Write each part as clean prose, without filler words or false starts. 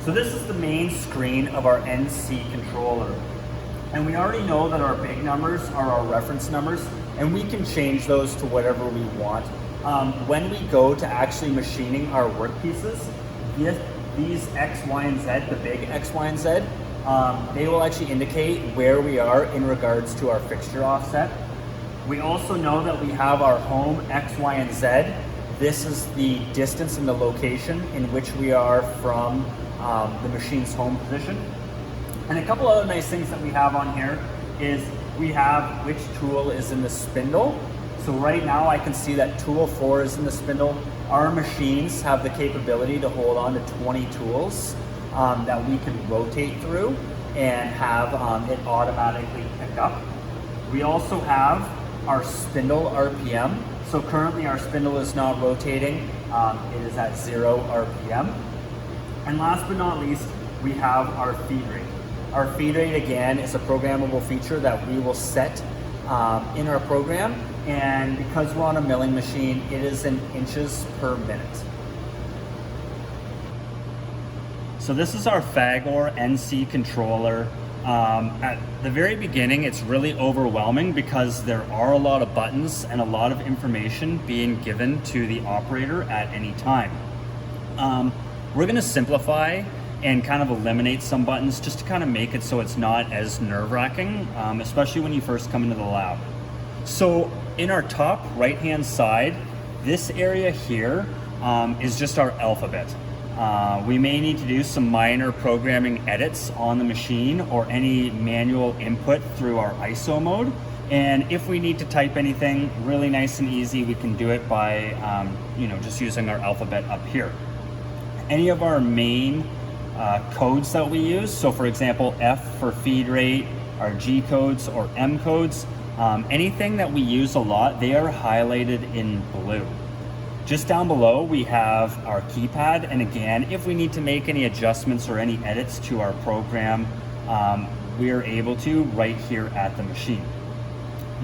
So this is the main screen of our NC controller. And we already know that our big numbers are our reference numbers, and we can change those to whatever we want. When we go to actually machining our workpieces, these X, Y, and Z, the big X, Y, and Z, they will actually indicate where we are in regards to our fixture offset. We also know that we have our home X, Y, and Z. This is the distance and the location in which we are from the machine's home position. And a couple other nice things that we have on here is we have which tool is in the spindle. So right now I can see that tool 4 is in the spindle. Our machines have the capability to hold on to 20 tools that we can rotate through and have it automatically pick up. We also have our spindle RPM. So currently our spindle is not rotating. It is at 0 RPM. And last but not least, we have our feed rate. Our feed rate, again, is a programmable feature that we will set in our program. And because we're on a milling machine, it is in inches per minute. So this is our FAGOR NC controller. At the very beginning, it's really overwhelming because there are a lot of buttons and a lot of information being given to the operator at any time. We're going to simplify and kind of eliminate some buttons just to kind of make it so it's not as nerve-wracking, especially when you first come into the lab. So in our top right-hand side, this area here is just our alphabet. We may need to do some minor programming edits on the machine or any manual input through our ISO mode. And if we need to type anything really nice and easy, we can do it by just using our alphabet up here. Any of our main codes that we use, so for example, F for feed rate, our G codes or M codes, anything that we use a lot, they are highlighted in blue. Just down below, we have our keypad, and again, if we need to make any adjustments or any edits to our program, we are able to right here at the machine.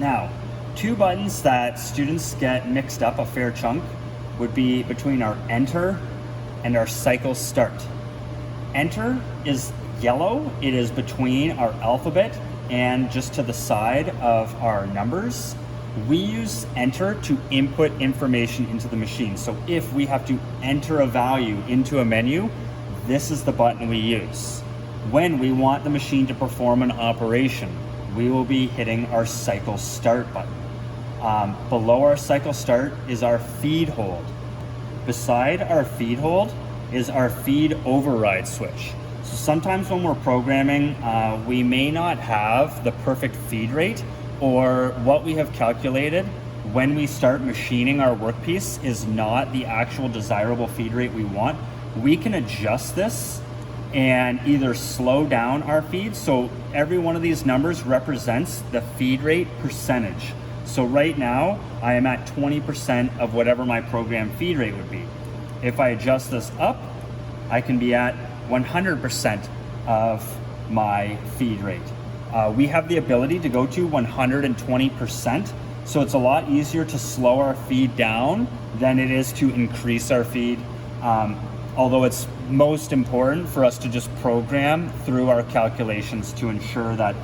Now, two buttons that students get mixed up a fair chunk would be between our enter and our cycle start. Enter is yellow. It is between our alphabet and just to the side of our numbers. We use enter to input information into the machine. So if we have to enter a value into a menu, this is the button we use. When we want the machine to perform an operation, we will be hitting our cycle start button. Below our cycle start is our feed hold. Beside our feed hold is our feed override switch. So sometimes when we're programming, we may not have the perfect feed rate, or what we have calculated when we start machining our workpiece is not the actual desirable feed rate we want. We can adjust this and either slow down our feed. So every one of these numbers represents the feed rate percentage. So right now I am at 20% of whatever my program feed rate would be. If I adjust this up, I can be at 100% of my feed rate. We have the ability to go to 120%, so it's a lot easier to slow our feed down than it is to increase our feed, although it's most important for us to just program through our calculations to ensure that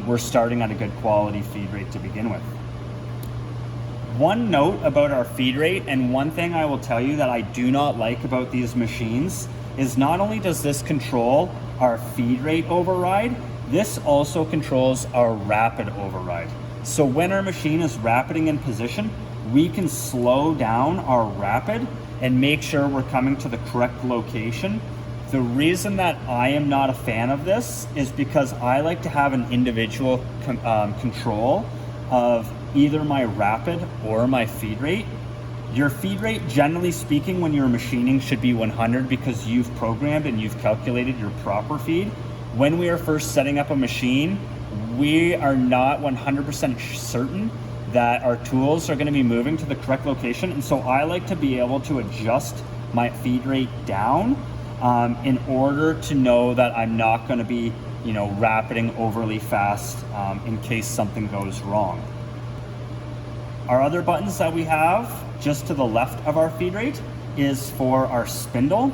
we're starting at a good quality feed rate to begin with. One note about our feed rate, and one thing I will tell you that I do not like about these machines, is not only does this control our feed rate override, this also controls our rapid override. So when our machine is rapiding in position, we can slow down our rapid and make sure we're coming to the correct location. The reason that I am not a fan of this is because I like to have an individual control of either my rapid or my feed rate. Your feed rate, generally speaking, when you're machining should be 100 because you've programmed and you've calculated your proper feed. When we are first setting up a machine, we are not 100% certain that our tools are going to be moving to the correct location. And so I like to be able to adjust my feed rate down in order to know that I'm not going to be, rapiding overly fast in case something goes wrong. Our other buttons that we have just to the left of our feed rate is for our spindle.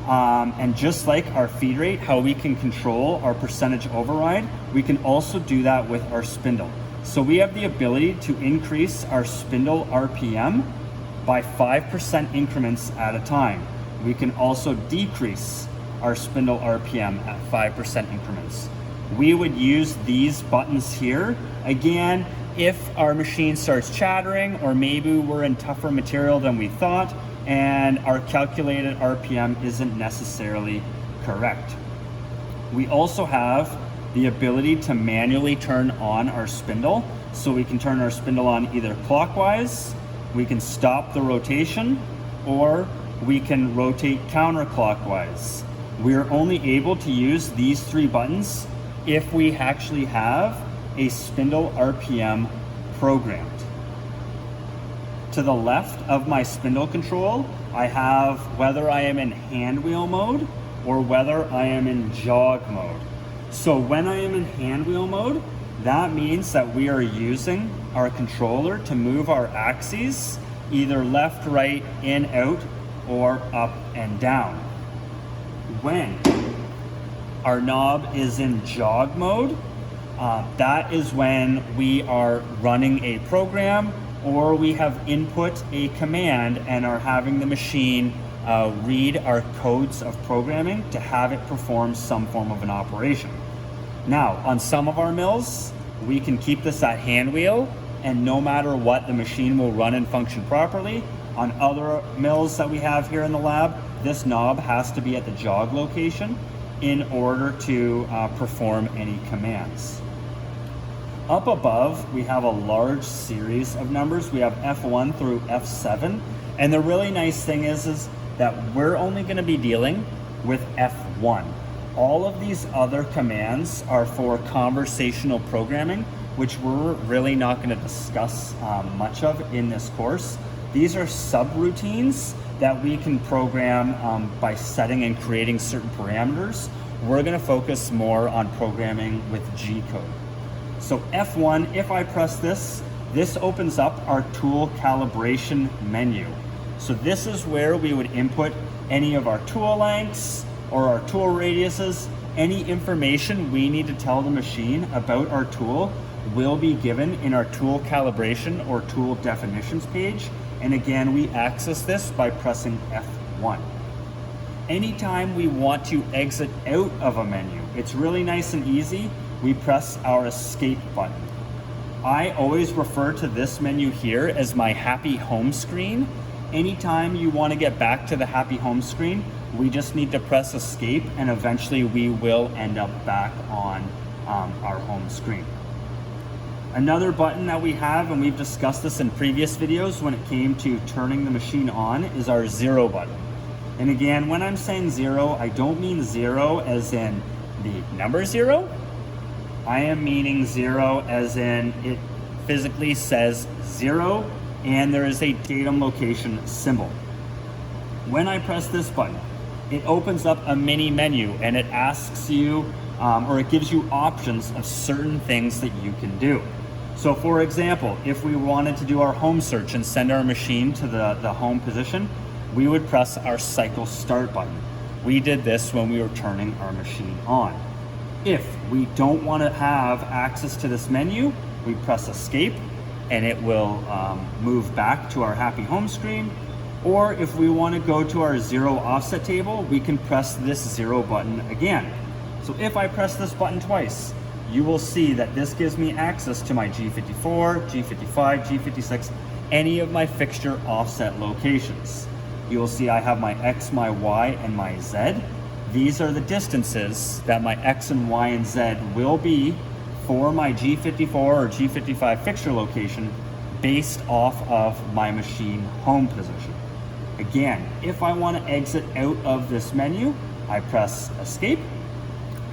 And just like our feed rate, how we can control our percentage override, we can also do that with our spindle. So we have the ability to increase our spindle RPM by 5% increments at a time. We can also decrease our spindle RPM at 5% increments. We would use these buttons here, again, if our machine starts chattering, or maybe we're in tougher material than we thought, and our calculated RPM isn't necessarily correct. We also have the ability to manually turn on our spindle. So we can turn our spindle on either clockwise, we can stop the rotation, or we can rotate counterclockwise. We're only able to use these 3 buttons if we actually have a spindle RPM programmed. To the left of my spindle control, I have whether I am in hand wheel mode or whether I am in jog mode. So when I am in hand wheel mode, that means that we are using our controller to move our axes either left, right, in, out, or up and down. When our knob is in jog mode, that is when we are running a program, or we have input a command and are having the machine read our codes of programming to have it perform some form of an operation. Now, on some of our mills, we can keep this at hand wheel, and no matter what, the machine will run and function properly. On other mills that we have here in the lab, this knob has to be at the jog location in order to perform any commands. Up above, we have a large series of numbers. We have F1 through F7. And the really nice thing is that we're only gonna be dealing with F1. All of these other commands are for conversational programming, which we're really not gonna discuss much of in this course. These are subroutines that we can program by setting and creating certain parameters. We're gonna focus more on programming with G code. So F1, if I press this, this opens up our tool calibration menu. So this is where we would input any of our tool lengths or our tool radiuses. Any information we need to tell the machine about our tool will be given in our tool calibration or tool definitions page. And again, we access this by pressing F1. Anytime we want to exit out of a menu, it's really nice and easy. We press our escape button. I always refer to this menu here as my happy home screen. Anytime you want to get back to the happy home screen, we just need to press escape, and eventually we will end up back on our home screen. Another button that we have, and we've discussed this in previous videos when it came to turning the machine on, is our 0 button. And again, when I'm saying 0, I don't mean 0 as in the number 0. I am meaning 0 as in it physically says 0 and there is a datum location symbol. When I press this button, it opens up a mini menu and it asks you, or it gives you options of certain things that you can do. So for example, if we wanted to do our home search and send our machine to the home position, we would press our cycle start button. We did this when we were turning our machine on. If we don't want to have access to this menu, we press escape and it will move back to our happy home screen. Or if we want to go to our 0 offset table, we can press this 0 button again. So if I press this button twice, you will see that this gives me access to my G54, G55, G56, any of my fixture offset locations. You will see I have my X, my Y, and my Z. These are the distances that my X and Y and Z will be for my G54 or G55 fixture location based off of my machine home position. Again, if I want to exit out of this menu, I press escape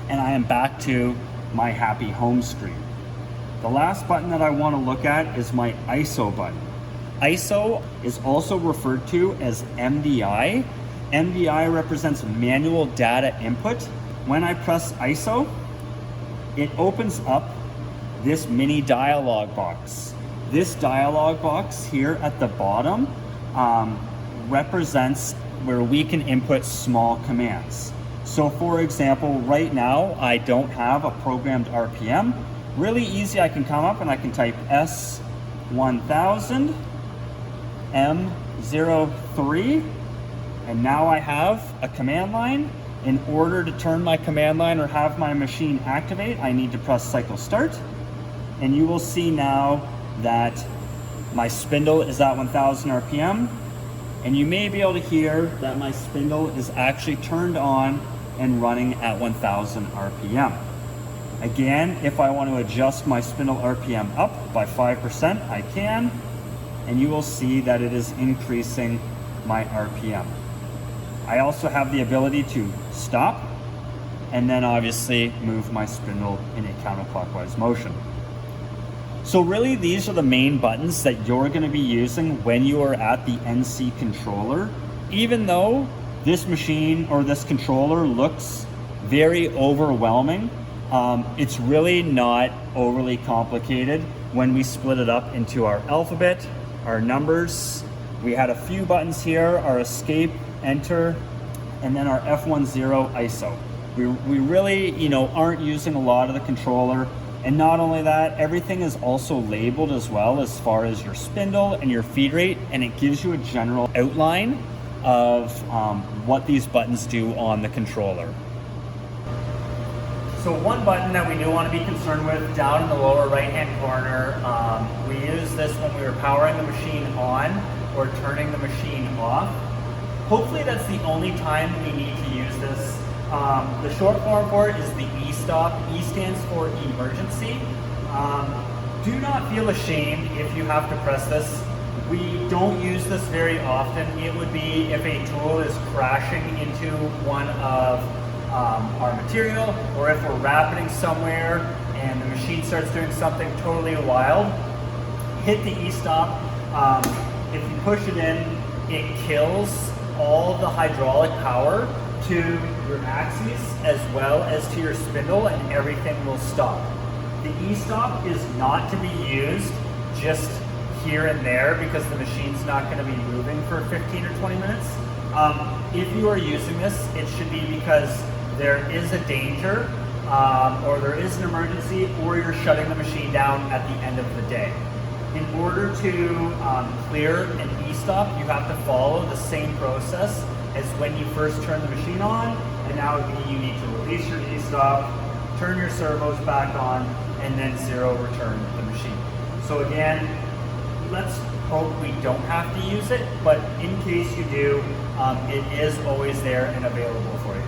and I am back to my happy home screen. The last button that I want to look at is my ISO button. ISO is also referred to as MDI. MDI represents manual data input. When I press ISO, it opens up this mini dialog box. This dialog box here at the bottom represents where we can input small commands. So for example, right now, I don't have a programmed RPM. Really easy, I can come up and I can type S1000 M03, and now I have a command line. In order to turn my command line or have my machine activate, I need to press cycle start, and you will see now that my spindle is at 1000 RPM, and you may be able to hear that my spindle is actually turned on and running at 1000 RPM. Again, if I want to adjust my spindle RPM up by 5%, I can, and you will see that it is increasing my RPM. I also have the ability to stop and then obviously move my spindle in a counterclockwise motion. So really, these are the main buttons that you're going to be using when you are at the NC controller. Even though this machine or this controller looks very overwhelming, it's really not overly complicated when we split it up into our alphabet, our numbers. We had a few buttons here, our escape, enter, and then our F10 ISO. We really, aren't using a lot of the controller. And not only that, everything is also labeled as well as far as your spindle and your feed rate, and it gives you a general outline of what these buttons do on the controller. So one button that we do want to be concerned with down in the lower right-hand corner, we use this when we were powering the machine on or turning the machine off. Hopefully that's the only time we need to use this. The short form for it is the E-stop. E stands for emergency. Do not feel ashamed if you have to press this. We don't use this very often. It would be if a tool is crashing into one of our material, or if we're rapiding somewhere and the machine starts doing something totally wild. Hit the E-stop. If you push it in, it kills all the hydraulic power to your axes as well as to your spindle, and everything will stop. The E-stop is not to be used just here and there because the machine's not going to be moving for 15 or 20 minutes. If you are using this, it should be because there is a danger or there is an emergency, or you're shutting the machine down at the end of the day. In order to clear an E-stop, you have to follow the same process as when you first turn the machine on, and now you need to release your E-stop, turn your servos back on, and then zero return the machine. So again, let's hope we don't have to use it, but in case you do, it is always there and available for you.